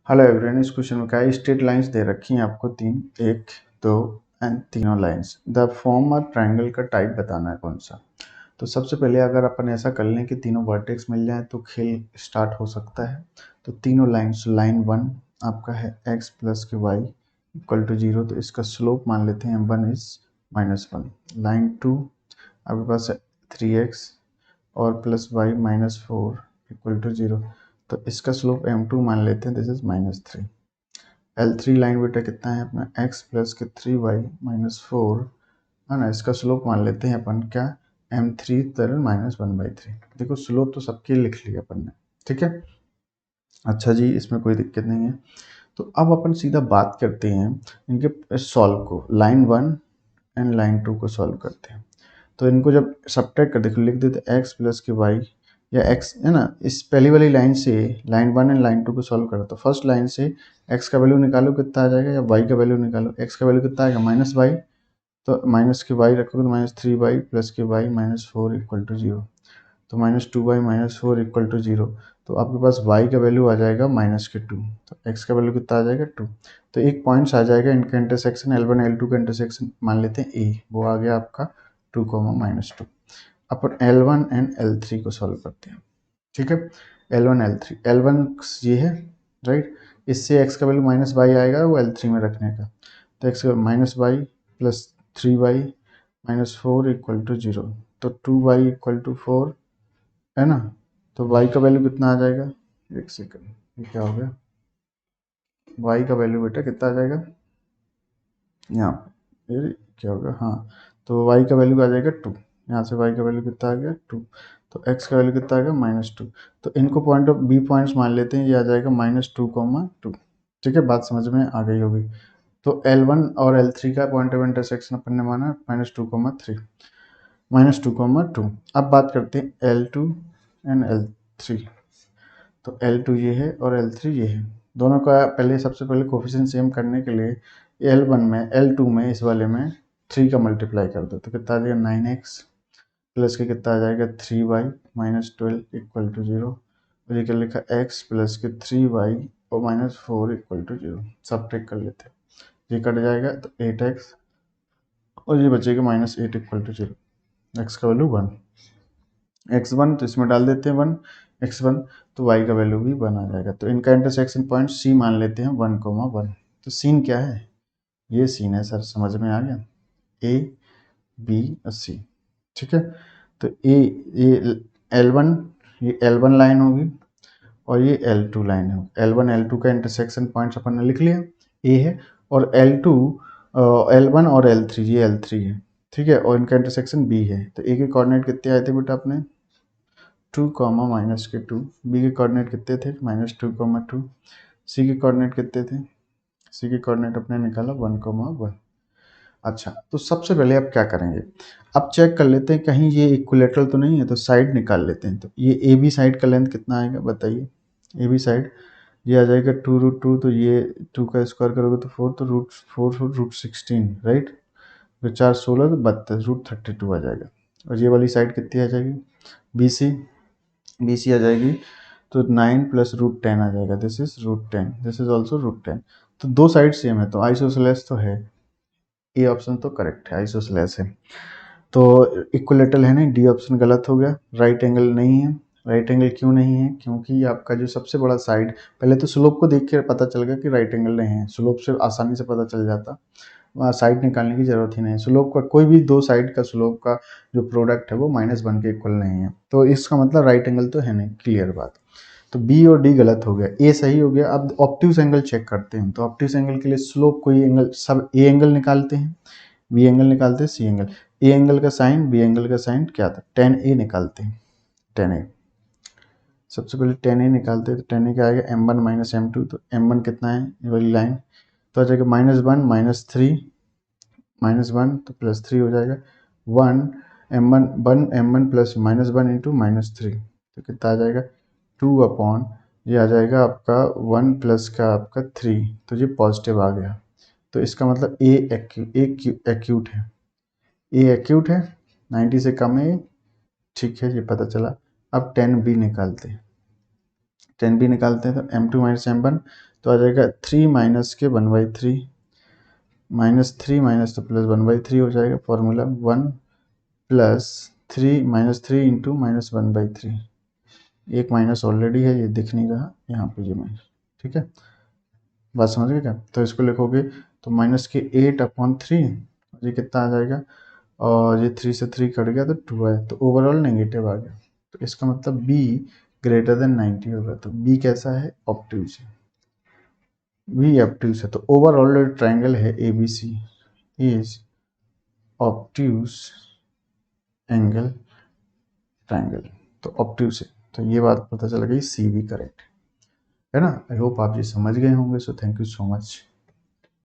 Hello everyone, इस question में क्या है, स्ट्रेट लाइंस दे रखी हैं आपको तीन, एक दो एंड तीनों लाइंस। द फॉर्म और ट्रायंगल का टाइप बताना है कौन सा। तो सबसे पहले अगर अपन ऐसा कर लें कि तीनों वर्टेक्स मिल जाए तो खेल स्टार्ट हो सकता है। तो तीनों लाइंस, लाइन वन आपका है x प्लस के वाई इक्वल टू 0, तो इसका स्लोप मान लेते हैं m1 इज -1। लाइन टू आपके पास है 3x और प्लस वाई -4 इक्वल टू 0, तो इसका स्लोप m2 मान लेते हैं, दिस इज -3। L3 लाइन बेटा कितना है अपना x प्लस के 3y -4 है ना, इसका स्लोप मान लेते हैं अपन क्या, m3 तरह -1/3। देखो स्लोप तो सबके लिख लिया अपन ने, ठीक है। अच्छा जी, इसमें कोई दिक्कत नहीं है। तो अब अपन सीधा बात करते हैं इनके सॉल्व को, line one and line two को सॉल्व करते हैं। तो इनको जब सब्ट्रैक्ट कर देखो, लिख देते x प्लस के वाई या x है ना, इस पहली वाली लाइन से line one and line two को सॉल्व करो तो फर्स्ट लाइन से x का वैल्यू निकालो कितना आ जाएगा, या y का वैल्यू निकालो। x का वैल्यू कितना आएगा -y, तो माइनस के y रखोगे तो -3y प्लस के y -4 इक्वल टू 0, तो -2y -4 इक्वल टू 0। तो आपके पास y का वैल्यू आ जाएगा -2, तो x का वैल्यू कितना आ जाएगा 2। तो एक पॉइंट्स आ जाएगा इनका इंटरसेक्शन, L1 L2 का इंटरसेक्शन मान लेते हैं a, वो आ गया आपका 2, -2। अपन L1 एंड L3 को सॉल्व करते हैं, ठीक है। L1 L3, L1 ये है राइट, इससे x का वैल्यू -y आएगा वो L3 में रखने का, तो x का -y plus 3y -4 equal to 0, तो 2y इक्वल टू 4 है ना। तो y का वैल्यू कितना आ जाएगा, एक सेकंड, ये क्या हो गया, y का वैल्यू बेटा कितना आ जाएगा यहाँ पे, ये क्या होगा, हाँ, तो y का वैल्यू आ जाएगा 2, यहाँ से y का वैल्यू कितना आ गया 2, तो x का वैल्यू कितना आ गया -2। तो इनको पॉइंट ऑफ बी पॉइंट्स मान लेते हैं, ये आ जाएगा -2, 2, ठीक है, बात समझ में आ गई होगी। तो L1 और L3 का पॉइंट ऑफ इंटरसेक्शन अपन ने माना -2, 3 -2, 2। अब बात करते हैं L2 एंड L3। तो L2 ये है और L3 ये है, दोनों का पहले सबसे पहले कोफिशिएंट सेम करने के लिए L1 में L2 में इस वाले में 3 का मल्टीप्लाई कर दो, तो कितना आ जाएगा 9x प्लस के कितना आ जाएगा 3y -12 इक्वल टू 0, और ये क्या लिखा x प्लस के 3y और -4 इक्वल टू 0। सब टेक कर लेते हैं, ये कट जाएगा तो 8x और ये बचेगा -8 इक्वल टू 0। x का वैल्यू 1, x1 तो इसमें डाल देते हैं 1 x1, तो y का वैल्यू भी 1 आ जाएगा। तो इनका इंटरसेक्शन पॉइंट C मान लेते हैं 1, 1। तो सीन क्या है, ये सीन है सर, समझ में आ गया, A B और C, ठीक है। तो ये L1, ये L1 लाइन होगी और ये L2 लाइन है। L1 L2 का इंटरसेक्शन पॉइंट्स अपन ने लिख लिया, A है, और L2 L1 और L3 ये L3 है, ठीक है, और इनका इंटरसेक्शन B है। तो A के कोऑर्डिनेट कितने आए थे बेटा अपने 2, -2, B के कोऑर्डिनेट कितने थे -2, 2, C के कोऑर्डिनेट कितने थे, C के कोऑर्डिनेट अपने निकाला 1, 1। अच्छा, तो सबसे पहले आप क्या करेंगे, अब चेक कर लेते हैं कहीं ये इक्विलेटरल तो नहीं है, तो साइड निकाल लेते हैं। तो ये ए बी साइड का लेंथ कितना आएगा बताइए, ए बी साइड ये आ जाएगा 2√2, तो ये 2 का स्क्वायर करोगे तो 4, तो √16 राइट, तो 4 16 तो 32, √32 आ जाएगा। और ये वाली साइड कितनी आ जाएगी बी सी आ जाएगी, तो 9 प्लस √10 आ जाएगा, this is √10, this is also √10। तो दो साइड सेम है तो आइसोसेलेस तो है, ए ऑप्शन तो करेक्ट है, आइसोसेलेस है। तो इक्विलेटरल है नहीं, डी ऑप्शन गलत हो गया। राइट एंगल नहीं है, राइट एंगल क्यों नहीं है, क्योंकि आपका जो सबसे बड़ा साइड, पहले तो स्लोप को देख के पता चल गया कि राइट एंगल नहीं है, स्लोप से आसानी से पता चल जाता, वहाँ साइड निकालने की जरूरत ही नहीं है। स्लोप का कोई भी दो साइड का स्लोप का जो प्रोडक्ट है वो -1 के इक्वल नहीं है, तो इसका मतलब राइट एंगल तो है नहीं, क्लियर बात। तो बी और डी गलत हो गया, ए सही हो गया। अब ऑप्टिव्स एंगल चेक करते हैं, तो ऑप्टिव्स एंगल के लिए स्लोप कोई एंगल, सब ए एंगल निकालते हैं, बी एंगल निकालते हैं, सी एंगल, ए एंगल का साइन बी एंगल का साइन क्या था, tan ए निकालते हैं, tan ए। सबसे पहले tan ए निकालते हैं, तो tan ए क्या आएगा m1 -m2, तो m1 कितना है ये वाली लाइन, तो आ जाएगा -1 -3 -1, तो +3 हो जाएगा 1 m1 प्लस -1 इंटू -3, तो कितना आ जाएगा 2 अपॉन, ये आ जाएगा आपका 1 प्लस का आपका 3, तो ये पॉजिटिव आ गया। तो इसका मतलब ए एक्यूट है, ए एक्यूट है, 90 से कम है, ठीक है, ये पता चला। अब tan बी निकालते हैं, 10 भी निकालते हैं तो m2 माइनस m1 तो आ जाएगा 3 माइनस के 1/3 -3 माइनस तो प्लस 1/3 हो जाएगा। Formula 1 plus 3 -3 into -1/3। एक माइनस ऑलरेडी है, ये दिख नहीं रहा यहाँ पे, ये माइनस। ठीक है, बात समझ गए क्या? तो इसको लिखोगे तो माइनस के 8/3, ये कितना आ जाएगा, और ये 3 से 3 कट गया तो 2 है, तो ओवरऑल नेगेटिव आ गया। तो इसका मतलब b ग्रेटर देन 90 होगा। तो b कैसा है? ऑब्ट्यूज है। b ऑब्ट्यूज है, तो ओवरऑल ट्राइंगल है ABC is obtuse angle triangle. तो ऑब्ट्यूज है, तो ये बात पता चल गई, सी भी करेक्ट है ना। आई होप आप ये समझ गए होंगे। So thank you so much.